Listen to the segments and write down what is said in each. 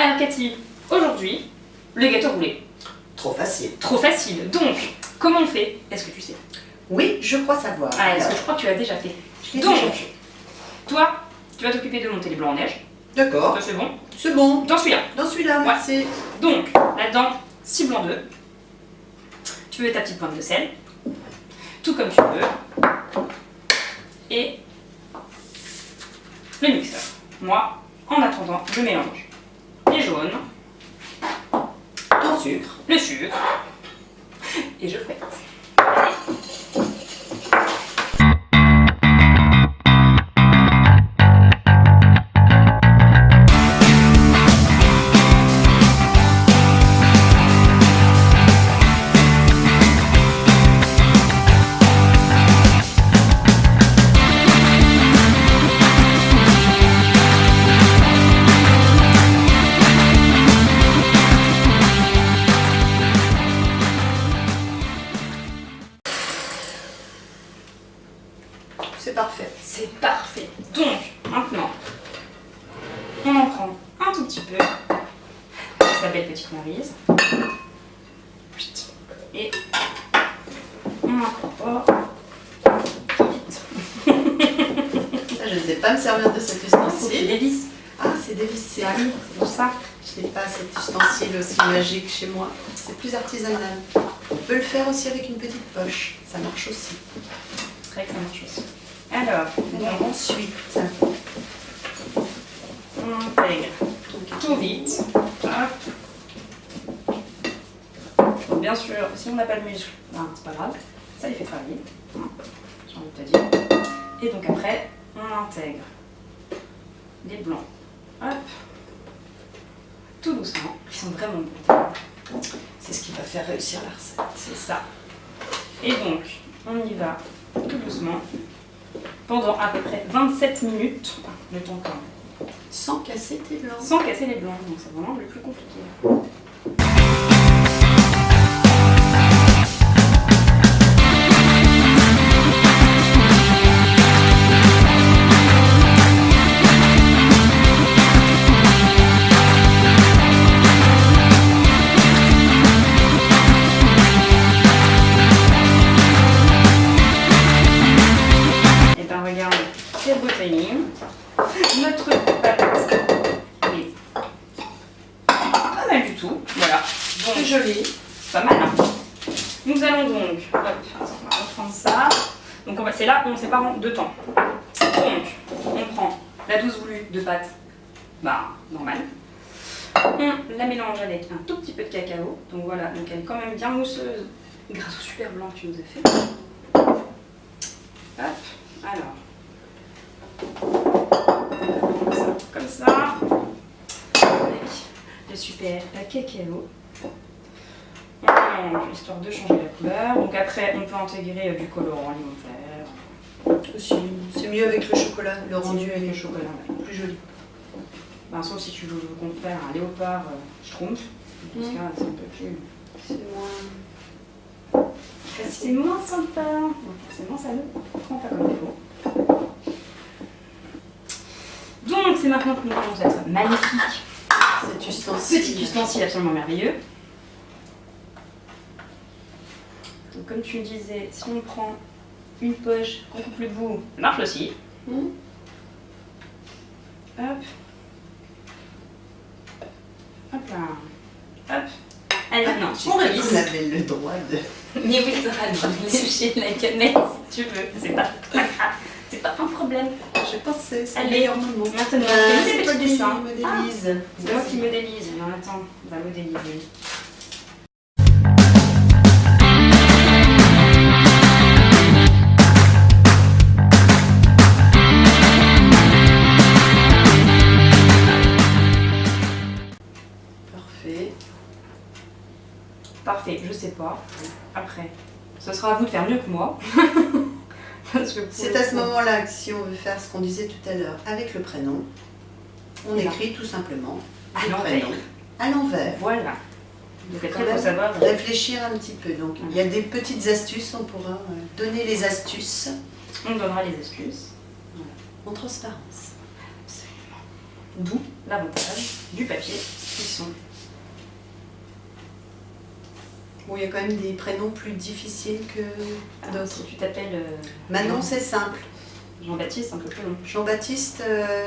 Alors Cathy, aujourd'hui, le gâteau roulé. Trop facile. Trop facile. Donc, comment on fait? Est-ce que tu sais? Oui, je crois savoir. Ah, est-ce que je crois que tu l'as déjà fait? Je l'ai Donc, déjà fait. toi, tu vas t'occuper de monter les blancs en neige. D'accord. Ça c'est bon. C'est bon. Dans celui-là. Dans celui-là, Ouais. merci. Donc, là-dedans, 6 blancs d'œufs. Tu mets ta petite pointe de sel. Tout comme tu veux. Et le mixeur. Moi, en attendant, je mélange les jaunes, Ton sucre. le sucre et je fouette. C'est parfait. C'est parfait. Donc, maintenant, on en prend un tout petit peu. Sa belle petite maryse. Et on incorpore tout vite. Ça, je ne sais pas me servir de cet C'est ustensile. des vis. Ah, c'est dévissé. Ah oui, c'est pour ça. Je n'ai pas cet ustensile aussi magique chez moi. C'est plus artisanal. On peut le faire aussi avec une petite poche. Ça marche aussi. C'est vrai que ça marche aussi. Alors, donc, Ensuite, on intègre tout vite. Hop. Donc, bien sûr, si on n'a pas de muscle, ben, c'est pas grave, ça les fait travailler. J'ai envie de te dire. Et donc après, on intègre les blancs. Hop. Tout doucement. Ils sont vraiment bons. c'est ce qui va faire réussir la recette. C'est ça. Et donc, on y va tout doucement pendant à peu près 27 minutes. Le temps quand même. Sans casser tes blancs. Sans casser les blancs, donc c'est vraiment le plus compliqué. Et ben regarde, quel beau timing. Notre pâte est pas mal du tout. Voilà. Donc, C'est joli. pas mal. Hein. Nous allons donc, hop, attends, on va reprendre ça. Donc c'est là où on sépare en deux temps. Donc, on prend la douce voulue de pâte, bah, normale. On la mélange avec un tout petit peu de cacao. Donc voilà, donc elle est quand même bien mousseuse grâce au super blanc que tu nous as fait. Hop, alors. Comme ça. Avec le super cacao. On mélange histoire de changer la couleur. Donc après, on peut intégrer du colorant alimentaire. Aussi, c'est mieux avec le chocolat, le rendu avec avec le chocolat. Ouais. plus joli. Ben, sauf si tu veux faire un léopard schtroumpf. Dans ce cas, c'est un peu plus. C'est moins C'est facile. moins sympa. Donc forcément, ça ne prend pas comme il faut. Donc c'est maintenant que nous allons être magnifique. Cet ustensile. Petit ustensile absolument merveilleux. Donc comme tu me disais, si on prend une poche qu'on coupe le bout, ça marche aussi. Hop. Hop là. Hop. Allez, non, on Vous révise. avez le droit de... Mais oui, tu auras le droit de lécher la canette si tu veux. C'est pas un problème. Je pensais, c'est le Allez, meilleur moment. maintenant, C'est fais des toi petits qui dessins. modélise. C'est moi qui modélise. Non, attends, on va modéliser. Parfait. Parfait, je sais pas. Après, ce sera à vous de faire mieux que moi. Parce que pour C'est le à ce coup- moment-là que si on veut faire ce qu'on disait tout à l'heure avec le prénom, on Voilà. écrit tout simplement À le l'envers. prénom à l'envers. Voilà. Donc Faut après, quand il faut même savoir. réfléchir un petit peu. Donc il y a des petites astuces, on pourra donner les astuces On donnera les astuces. en transparence. D'où l'avantage du papier cuisson. Bon, il y a quand même des prénoms plus difficiles que d'autres. Si tu t'appelles Manon, c'est simple. Jean-Baptiste, un peu plus long. Jean-Baptiste,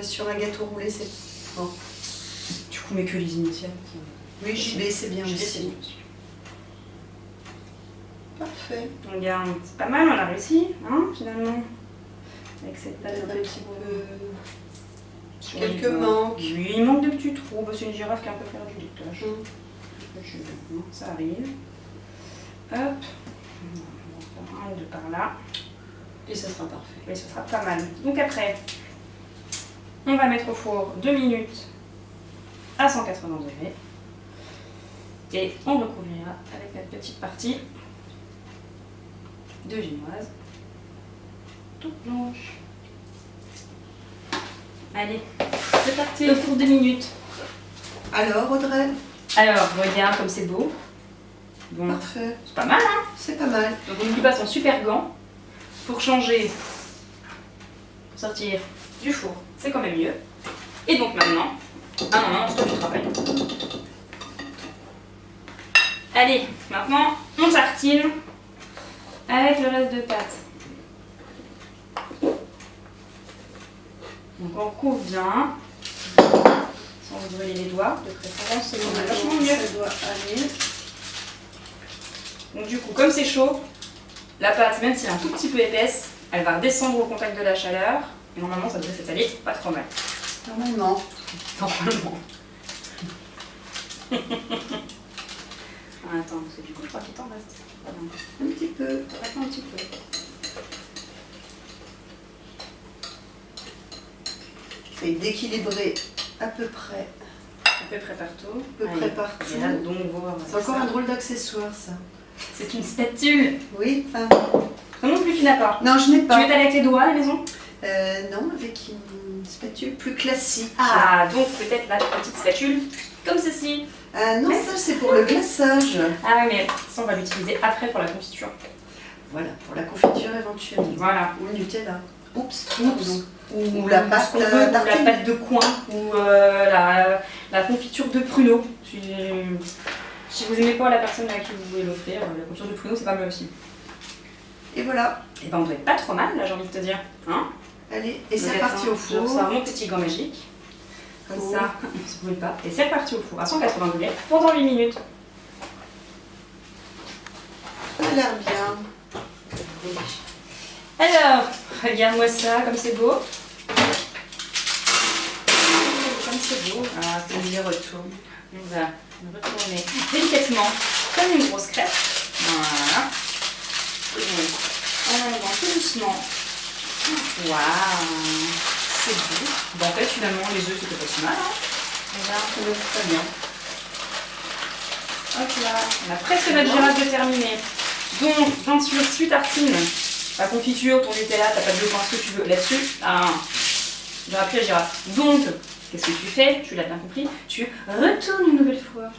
sur un gâteau roulé, c'est bon. Du coup, mais que les initiales. Oui, JB, c'est bien JB, aussi. c'est bien aussi. Parfait. Regarde, c'est pas mal, on a réussi, hein, finalement. Avec cette pâte un peu sur Quelques les bords. manques. Oui, il manque de petits trous. Bah, c'est une girafe qui est un peu perdue des tâches. Ça arrive. Hop. On va faire un ou deux par là. Et ça sera parfait. Et ce sera pas mal. Donc après, on va mettre au four 2 minutes à 180 degrés. Et on recouvrira avec notre petite partie de génoise toute blanche. Allez, c'est parti, au four 2 minutes. Alors, Audrey? Alors, regarde comme c'est beau. Bon, Parfait. c'est pas mal, hein? C'est pas mal. Donc on n'oublie pas son super gant pour changer, pour sortir du four. C'est quand même mieux. Et donc maintenant, ah non, toi tu travailles. Allez, maintenant on tartine avec le reste de pâte. Donc on recouvre bien, sans se brûler les doigts, de préférence, c'est vachement mieux. Ça doit aller. Donc du coup, comme c'est chaud, la pâte, même si elle est un tout petit peu épaisse, elle va redescendre au contact de la chaleur. Et normalement, ça devrait s'étaler pas trop mal. Normalement. Normalement. Attends, parce que du coup, je crois qu'il t'en reste. Un petit peu. Attends un petit peu. C'est d'équilibrer à peu près. À peu près partout. À peu près partout. Et là, donc, voir. C'est encore un drôle d'accessoire, ça. C'est une spatule. Oui, enfin. Toi non plus, tu n'as pas. Non, je n'ai Tu pas. l'étales avec les doigts à la maison? Non, avec une spatule plus classique. Ah, donc peut-être la petite spatule comme ceci. Non, ça c'est pour le glaçage. Ah oui, mais ça, on va l'utiliser après pour la confiture. Voilà, pour la confiture éventuellement. Voilà. Ou le Nutella. Oups. Oups. Ou la pâte ce qu'on veut, ou la tartine. pâte de coin, ou la confiture de pruneau. Si vous n'aimez pas la personne à qui vous voulez l'offrir, la confiture de pruneau, c'est pas mal aussi. Et voilà. Et ben on doit être pas trop mal, là, j'ai envie de te dire. Hein? Allez, et c'est Donc, parti attends, au je four. sors mon petit gant magique. Comme Oh. ça, on ne se brûle pas. Et c'est parti au four à 180 degrés pendant 8 minutes. Ça a l'air bien. Alors, regarde-moi ça, comme c'est beau. Comme c'est beau. Ah, c'est On y retourne. On va retourner délicatement comme une grosse crêpe. Voilà. Et donc, on enlève tout doucement. Waouh, c'est beau. Bon, en fait, finalement, les œufs, c'était pas si mal. Hein. Et là, on le fait très bien. Hop là, on a presque notre girafe de terminer. Donc, bien sûr, si tu tartines la confiture, ton Nutella, ta pâte de pain, ce que tu veux là-dessus, il n'y aura plus la girafe. Donc, qu'est-ce que tu fais? Tu l'as bien compris, tu retournes une nouvelle fois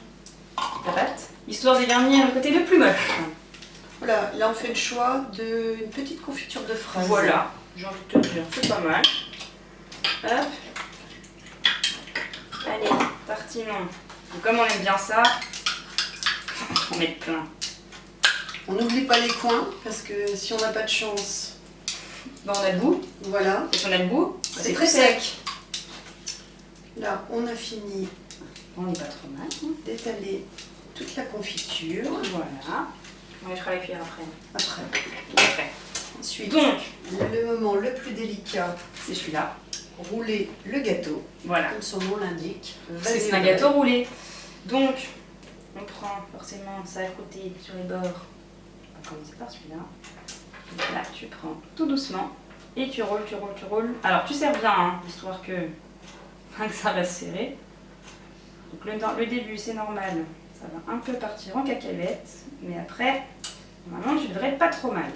la pâte, histoire de garnir le côté le plus moche. Voilà, là on fait le choix d'une petite confiture de fraises. Voilà, j'ai envie de te dire, c'est pas mal. Hop. Allez, tartinons. Donc, comme on aime bien ça, on met plein. On n'oublie pas les coins, parce que si on n'a pas de chance, Bon, on a le bout. voilà, Et si on a le bout, bah, c'est très sec. Là, on a fini On n'est pas trop mal. Hein. d'étaler toute la confiture. Voilà. On mettra la cuillère après. Après, ensuite, Donc, le moment le plus délicat, c'est celui-là. rouler le gâteau, Voilà. comme son nom l'indique. Parce que Vas-y, c'est un Audrey. gâteau roulé. Donc, on prend forcément ça à côté sur les bords. On va commencer par celui-là. Donc là, tu prends tout doucement et tu roules, tu roules, tu roules. Alors, tu serres bien, hein, histoire que ça va se serrer. Donc, le début, c'est normal. Ça va un peu partir en cacahuète. Mais après, normalement, tu devrais être pas trop mal.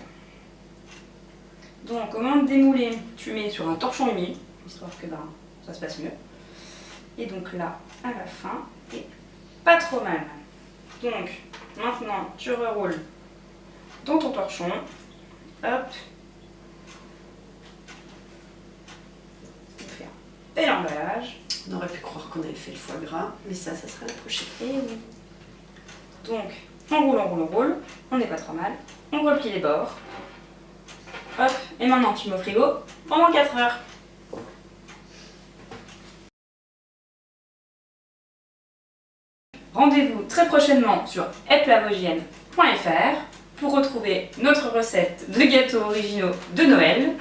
Donc, comment démouler? Tu mets sur un torchon humide, histoire que ça se passe mieux. Et donc là, à la fin, t'es pas trop mal. Donc, maintenant, tu reroules dans ton torchon. Hop. On fait un et l'emballage. On aurait pu croire qu'on avait fait le foie gras, mais ça sera la prochaine. Et oui. Donc, on roule, on roule, on roule. On n'est pas trop mal. On replie les bords. Hop, et maintenant tu mets au frigo pendant 4 heures. Rendez-vous très prochainement sur eplavogien.fr pour retrouver notre recette de gâteaux originaux de Noël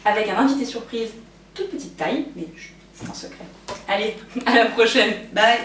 avec un invité surprise toute petite taille, mais c'est un secret. Allez, à la prochaine. Bye.